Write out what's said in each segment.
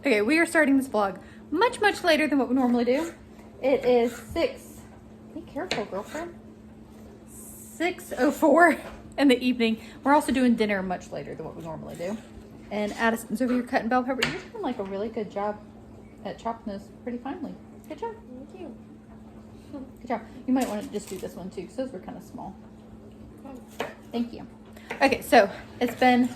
Okay, we are starting this vlog much later than what we normally do. It is be careful, girlfriend. 6:04 in the evening. We're also doing dinner much later than what we normally do. And Addison's over here cutting bell pepper. You're doing like a really good job at chopping those pretty finely. Good job. Thank you. Good job. You might want to just do this one too, because those were kind of small. Thank you. Okay, so it's been,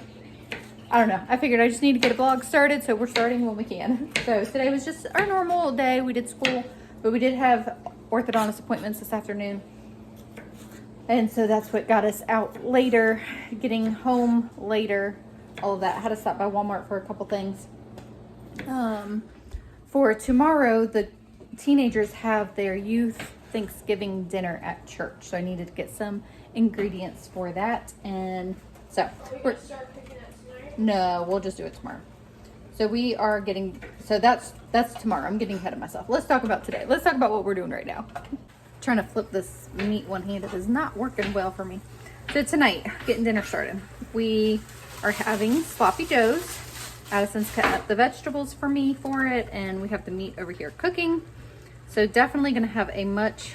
I don't know. I figured I just need to get a vlog started, so we're starting when we can. So today was just our normal day. We did school, but we did have orthodontist appointments this afternoon. And so that's what got us out later, getting home later, all of that. I had to stop by Walmart for a couple things. For tomorrow, the teenagers have their youth Thanksgiving dinner at church. So I needed to get some ingredients for that. And so we're start picking up tonight? no, we'll just do it tomorrow. So we are getting, so that's tomorrow. I'm getting ahead of myself. Let's talk about today. Let's talk about what we're doing right now. Trying to flip this meat one-handed is not working well for me. So tonight, getting dinner started. We are having sloppy joes. Addison's cutting up the vegetables for me for it, and we have the meat over here cooking. So definitely gonna have a much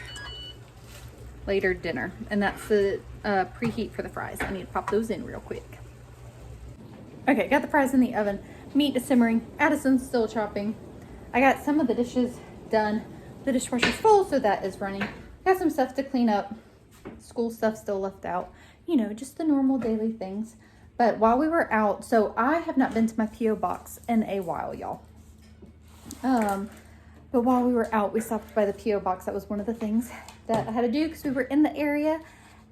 later dinner, and that's the preheat for the fries. I need to pop those in real quick. Okay, got the fries in the oven. Meat is simmering. Addison's still chopping. I got some of the dishes done. The dishwasher's full, so that is running. Got some stuff to clean up. School stuff still left out. You know, just the normal daily things. But while we were out, so I have not been to my P.O. box in a while, y'all. But while we were out, we stopped by the P.O. box. That was one of the things that I had to do because we were in the area.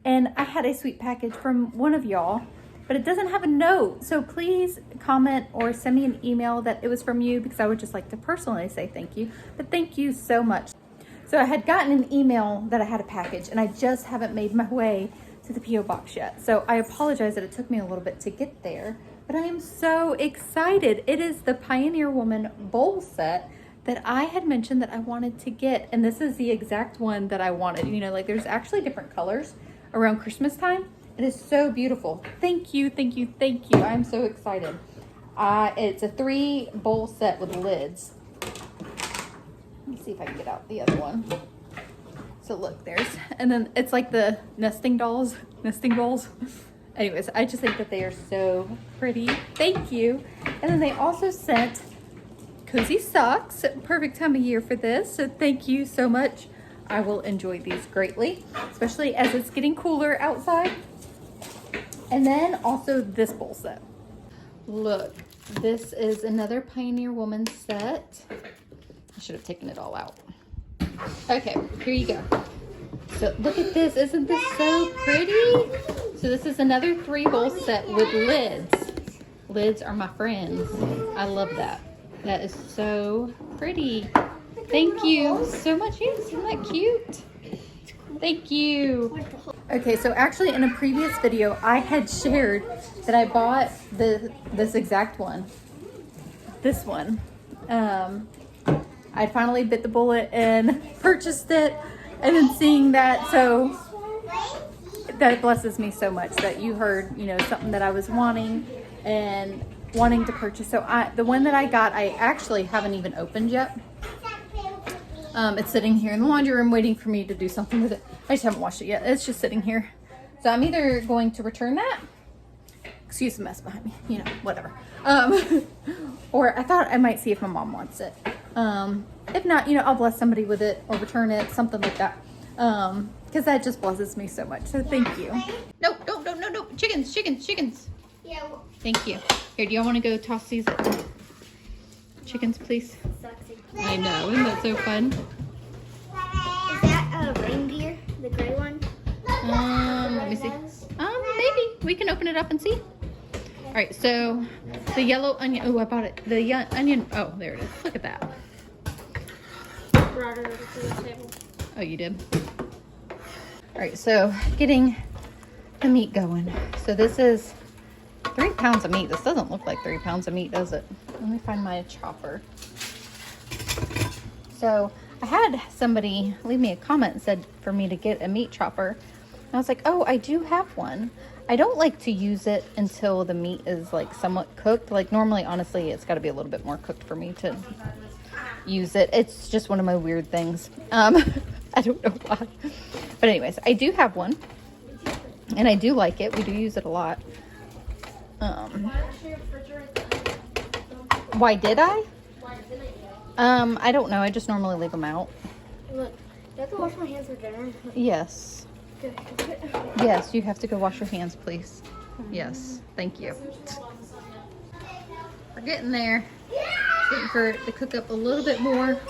And I had a sweet package from one of y'all, but it doesn't have a note. So please comment or send me an email that it was from you, because I would just like to personally say thank you. But thank you so much. So I had gotten an email that I had a package, and I just haven't made my way to the P.O. box yet. So I apologize that it took me a little bit to get there, but I am so excited. It is the Pioneer Woman bowl set that I had mentioned that I wanted to get. And this is the exact one that I wanted. You know, like there's actually different colors around Christmas time. It is so beautiful. Thank you, thank you, thank you. I'm so excited. It's a 3 bowl set with lids. Let me see if I can get out the other one. So look, and then it's like the nesting bowls. Anyways, I just think that they are so pretty. Thank you. And then they also sent cozy socks. Perfect time of year for this. So thank you so much. I will enjoy these greatly, especially as it's getting cooler outside. And then also this bowl set. Look, this is another Pioneer Woman set. I should have taken it all out. Okay, here you go. So look at this. Isn't this so pretty? So this is another 3 bowl set with lids. Lids are my friends. I love that. That is so pretty. Thank you so much. Isn't that cute? Thank you. Okay, so actually in a previous video, I had shared that I bought this exact one. This one. I finally bit the bullet and purchased it, and then seeing that, so that blesses me so much that you heard, you know, something that I was wanting to purchase. So the one that I got, I actually haven't even opened yet. It's sitting here in the laundry room waiting for me to do something with it. I just haven't washed it yet. It's just sitting here. So I'm either going to return that, excuse the mess behind me, you know, whatever. Or I thought I might see if my mom wants it. If not, you know, I'll bless somebody with it or return it, something like that. Because that just blesses me so much. So thank you. No. Chickens. Yeah. Well, Thank you. Here, do y'all want to go toss these chickens, please? I know, isn't that so fun? is that a reindeer, the gray one? Let me see. Maybe we can open it up and see. All right, so the yellow onion. Oh, I bought it. The onion. Oh, there it is. Look at that. Brought her over to the table. Oh, you did. All right, so getting the meat going. So this is 3 pounds of meat. This doesn't look like 3 pounds of meat, does it? Let me find my chopper. So I had somebody leave me a comment and said for me to get a meat chopper. And I was like, oh, I do have one. I don't like to use it until the meat is like somewhat cooked. Like normally, honestly, it's got to be a little bit more cooked for me to use it. It's just one of my weird things. I don't know why. But anyways, I do have one. And I do like it. We do use it a lot. Why did I? I don't know. I just normally leave them out. Look, do I have to wash my hands for dinner? Yes. Yes, you have to go wash your hands, please. Yes, thank you. We're getting there. Waiting for it to cook up a little bit more.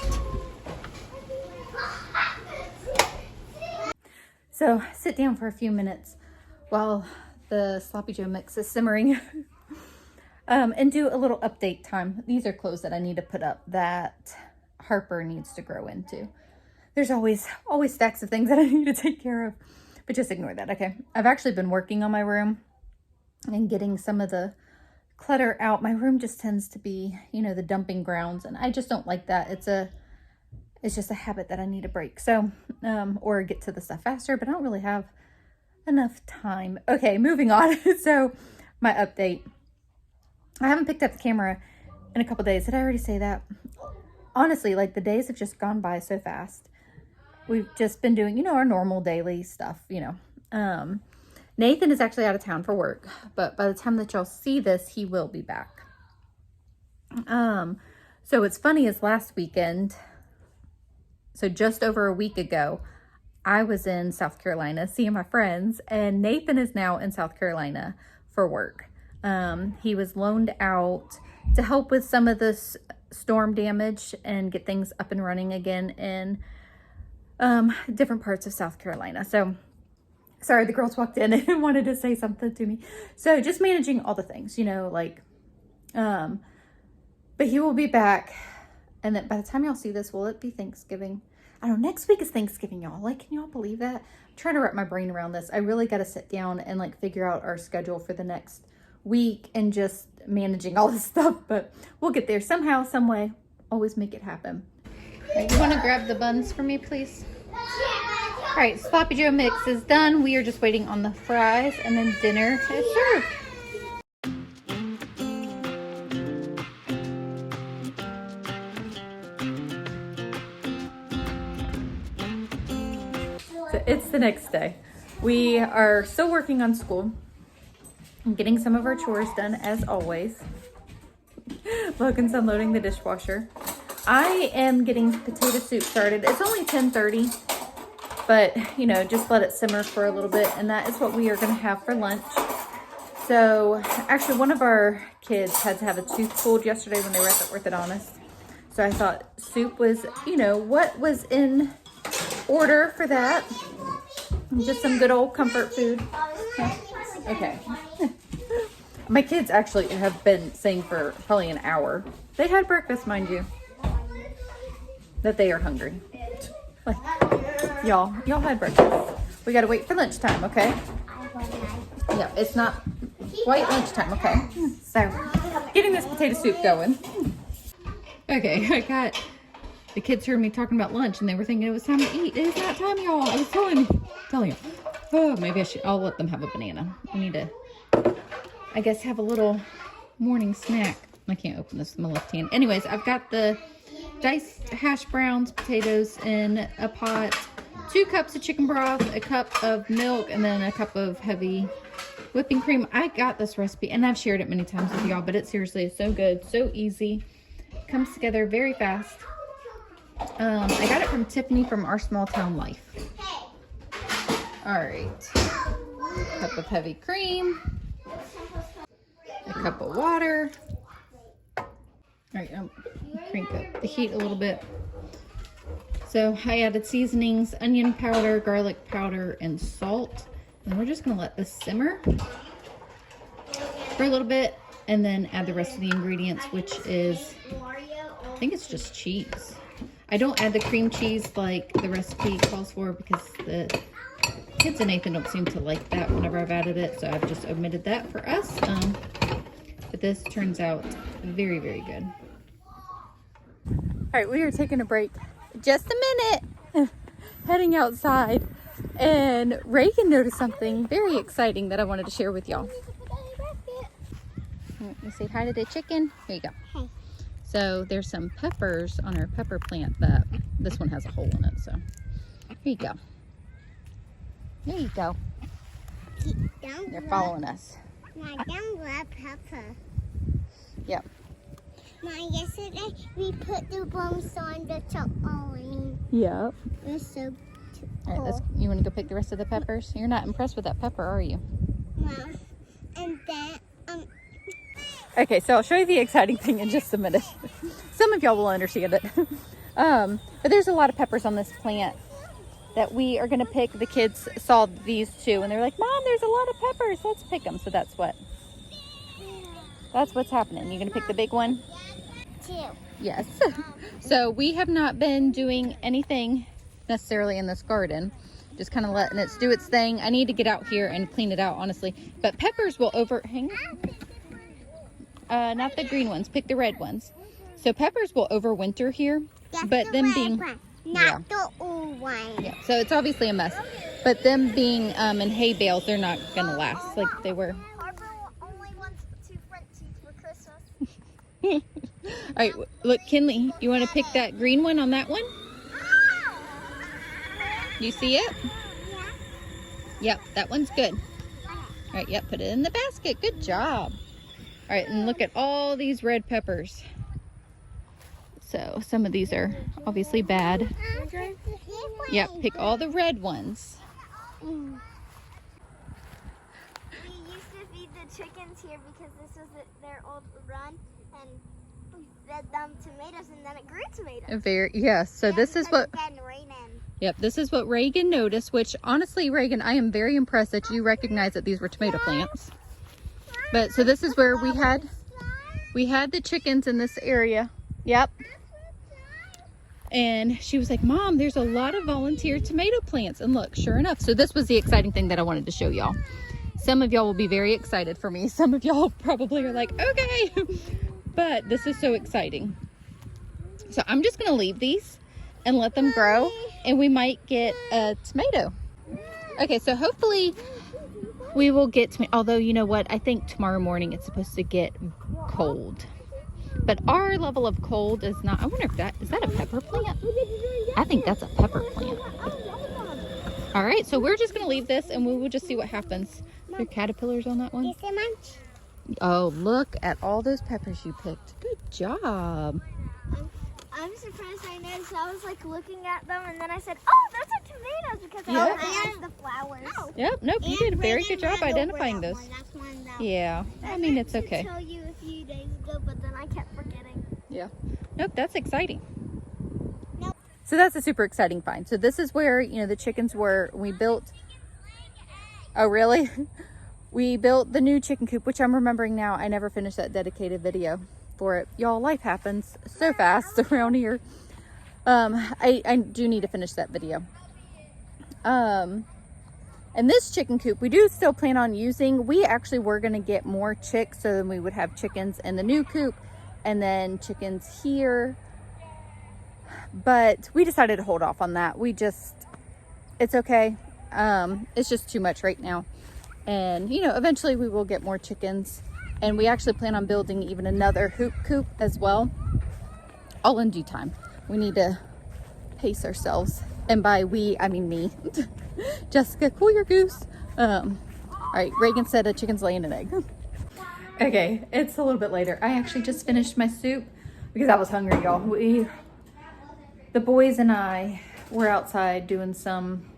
So, sit down for a few minutes while the Sloppy Joe mix is simmering. And do a little update time. These are clothes that I need to put up that Harper needs to grow into. There's always stacks of things that I need to take care of, but just ignore that, okay? I've actually been working on my room and getting some of the clutter out. My room just tends to be, you know, the dumping grounds, and I just don't like that. It's just a habit that I need to break. So, or get to the stuff faster, but I don't really have enough time. Okay, moving on. So, my update. I haven't picked up the camera in a couple days. Did I already say that? Honestly, like the days have just gone by so fast. We've just been doing, you know, our normal daily stuff, you know. Nathan is actually out of town for work, but by the time that y'all see this, he will be back. So what's funny is last weekend, so just over a week ago, I was in South Carolina seeing my friends, and Nathan is now in South Carolina for work. He was loaned out to help with some of this storm damage and get things up and running again in different parts of South Carolina. So sorry, the girls walked in and wanted to say something to me. So just managing all the things, you know, like, but he will be back. And then by the time y'all see this, will it be Thanksgiving? I don't know, next week is Thanksgiving, y'all. Like, can y'all believe that? I'm trying to wrap my brain around this. I really got to sit down and like figure out our schedule for the next week and just managing all this stuff, but we'll get there somehow, some way. Always make it happen. Right, you want to grab the buns for me, please? All right, Sloppy Joe mix is done. We are just waiting on the fries and then dinner is served. So it's the next day. We are still working on school. I'm getting some of our chores done as always. Logan's unloading the dishwasher. I am getting potato soup started. It's only 10:30, but you know, just let it simmer for a little bit, and that is what we are going to have for lunch. So actually one of our kids had to have a tooth pulled yesterday when they were at the orthodontist. So I thought soup was, you know, what was in order for that. Just some good old comfort food. Okay. My kids actually have been saying for probably an hour. They had breakfast, mind you, that they are hungry. Like, y'all had breakfast. We gotta wait for lunchtime, okay? Yeah, it's not quite lunchtime, okay? So, getting this potato soup going. Okay, I got, the kids heard me talking about lunch and they were thinking it was time to eat. It's not time, y'all. I was telling you. Oh, maybe I'll let them have a banana. I need to, I guess, have a little morning snack. I can't open this with my left hand. Anyways, I've got the diced hash browns, potatoes in a pot, 2 cups of chicken broth, a cup of milk, and then a cup of heavy whipping cream. I got this recipe, and I've shared it many times with y'all, but it seriously is so good, so easy. Comes together very fast. I got it from Tiffany from Our Small Town Life. All right, a cup of heavy cream, a cup of water. All right, crank up the heat a little bit. So I added seasonings, onion powder, garlic powder, and salt. And we're just gonna let this simmer for a little bit and then add the rest of the ingredients, which is, I think it's just cheese. I don't add the cream cheese like the recipe calls for because the kids and Nathan don't seem to like that whenever I've added it, so I've just omitted that for us. But this turns out very, very good. All right, we are taking a break. Just a minute. Heading outside. And Reagan noticed something very exciting that I wanted to share with y'all. You say hi to the chicken? Here you go. Hey. So there's some peppers on our pepper plant that this one has a hole in it. So here you go. There you go. They're following us. I don't love pepper. Yep. Mom, yesterday we put the bones on the chocolate. Yep. It was so cool. All right, you want to go pick the rest of the peppers? You're not impressed with that pepper, are you? Mom, and then Okay, so I'll show you the exciting thing in just a minute. Some of y'all will understand it. But there's a lot of peppers on this plant that we are going to pick. The kids saw these two and they're like, Mom, there's a lot of peppers. Let's pick them. So that's what's happening. You're going to pick the big one? two. Yes. So we have not been doing anything necessarily in this garden. Just kind of letting it do its thing. I need to get out here and clean it out, honestly. But peppers will hang on. Not the green ones. Pick the red ones. So peppers will overwinter here. That's But the them red being... one, not the old one. Yeah, so it's obviously a mess. But them being in hay bales, they're not going to last like they were. Harper only wants 2 front teeth for Christmas. All right, look, Kinley, you want to pick that green one on that one? You see it? Yeah. Yep, that one's good. All right, yep, put it in the basket. Good job. All right, and look at all these red peppers. So some of these are obviously bad. Yep, pick all the red ones. We used to feed the chickens here because this was their old run, and we fed them tomatoes, and then it grew tomatoes. Yes, so this is what... Yep, this is what Reagan noticed, which honestly, Reagan, I am very impressed that you recognize that these were tomato plants. But so this is where we had the chickens in this area. Yep. And she was like, Mom, there's a lot of volunteer tomato plants. And look, sure enough. So this was the exciting thing that I wanted to show y'all. Some of y'all will be very excited for me. Some of y'all probably are like, okay. But this is so exciting. So I'm just going to leave these and let them grow. And we might get a tomato. Okay, so hopefully we will get tomato. Although, you know what? I think tomorrow morning it's supposed to get cold. But our level of cold is not... I wonder if is that a pepper plant? I think that's a pepper plant. All right, so we're just going to leave this and we will just see what happens. There are caterpillars on that one. Oh, look at all those peppers you picked. Good job. I'm surprised I noticed. I was like looking at them, and then I said, "Oh, those are tomatoes," because I recognized the flowers. Yep. Nope. You did a very good job identifying those. Yeah. I mean, it's okay. I tell you a few days ago, but then I kept forgetting. Yeah. Nope. That's exciting. Nope. So that's a super exciting find. So this is where the chickens were. We built. Oh, really? We built the new chicken coop, which I'm remembering now. I never finished that dedicated video for it. Y'all, life happens so fast around here. I do need to finish that video. And this chicken coop, we do still plan on using. We actually were going to get more chicks, so then we would have chickens in the new coop and then chickens here. But we decided to hold off on that. It's okay. It's just too much right now. And, eventually we will get more chickens. And we actually plan on building even another hoop coop as well. All in due time. We need to pace ourselves. And by we, I mean me. Jessica, cool your goose. All right, Reagan said a chicken's laying an egg. Okay, it's a little bit later. I actually just finished my soup because I was hungry, y'all. The boys and I were outside doing some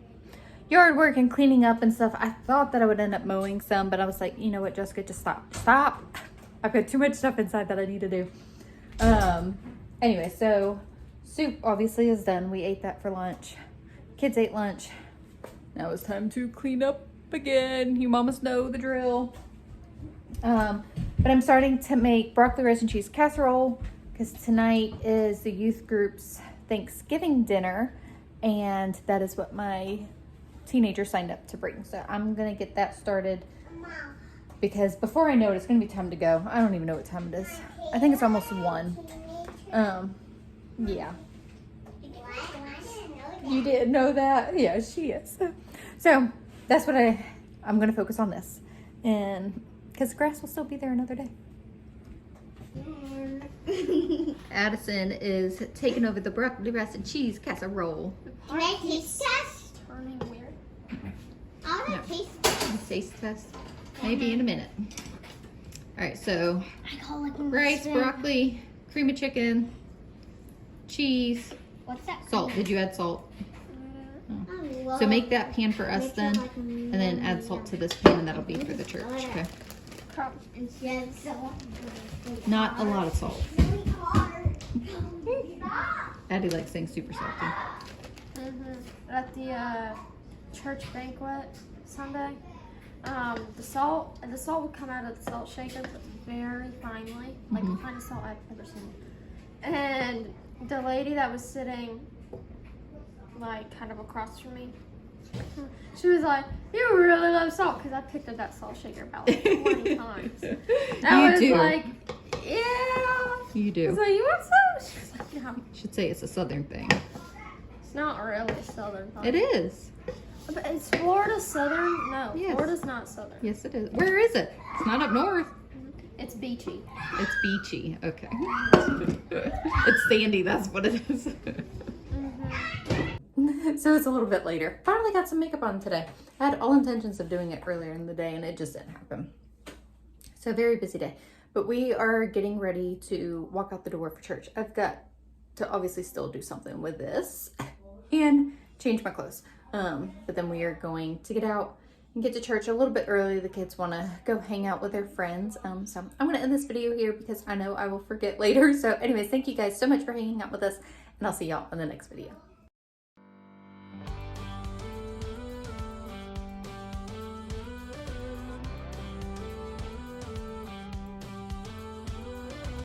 yard work and cleaning up and stuff. I thought that I would end up mowing some, but I was like, you know what, Jessica, just stop. I've got too much stuff inside that I need to do. Anyway, so soup obviously is done. We ate that for lunch. Kids ate lunch. Now it's time to clean up again. You mamas know the drill. But I'm starting to make broccoli, rice, and cheese casserole because tonight is the youth group's Thanksgiving dinner, and that is what my teenager signed up to bring. So I'm gonna get that started because before I know it, it's gonna be time to go. I don't even know what time it is. I think it's almost 1. Yeah. You didn't know that? Yeah, she is. So that's what I'm going to focus on this. And because grass will still be there another day. Addison is taking over the broccoli rice and cheese casserole. Can I taste test? Turning weird. I want to taste test. Taste test? Maybe in a minute. All right, so I call it rice, broccoli, cream of chicken, cheese, what's that? salt. Did you add salt? Oh. So make that pan for us then, and then add salt to this pan, and that'll be for the church. Okay. Not a lot of salt. Addie likes things super salty. At the church banquet Sunday, the salt would come out of the salt shaker, but very finely, like the finest salt I've ever seen. And the lady that was sitting like kind of across from me, she was like, "You really love salt," because I picked up that salt shaker about like 20 times. I was like, "Yeah." You do. I was like, "You want some?" She was like, "No." Should say it's a southern thing. It's not really a southern thing. It is. But is Florida southern? No, Yes. Florida's not southern. Yes, it is. Where is it? It's not up north. It's beachy. It's beachy. Okay. It's sandy. That's what it is. So it's a little bit later. Finally got some makeup on today. I had all intentions of doing it earlier in the day and it just didn't happen. So very busy day. But we are getting ready to walk out the door for church. I've got to obviously still do something with this and change my clothes. But then we are going to get out and get to church a little bit early. The kids want to go hang out with their friends. So I'm going to end this video here because I know I will forget later. So anyways, thank you guys so much for hanging out with us, and I'll see y'all in the next video.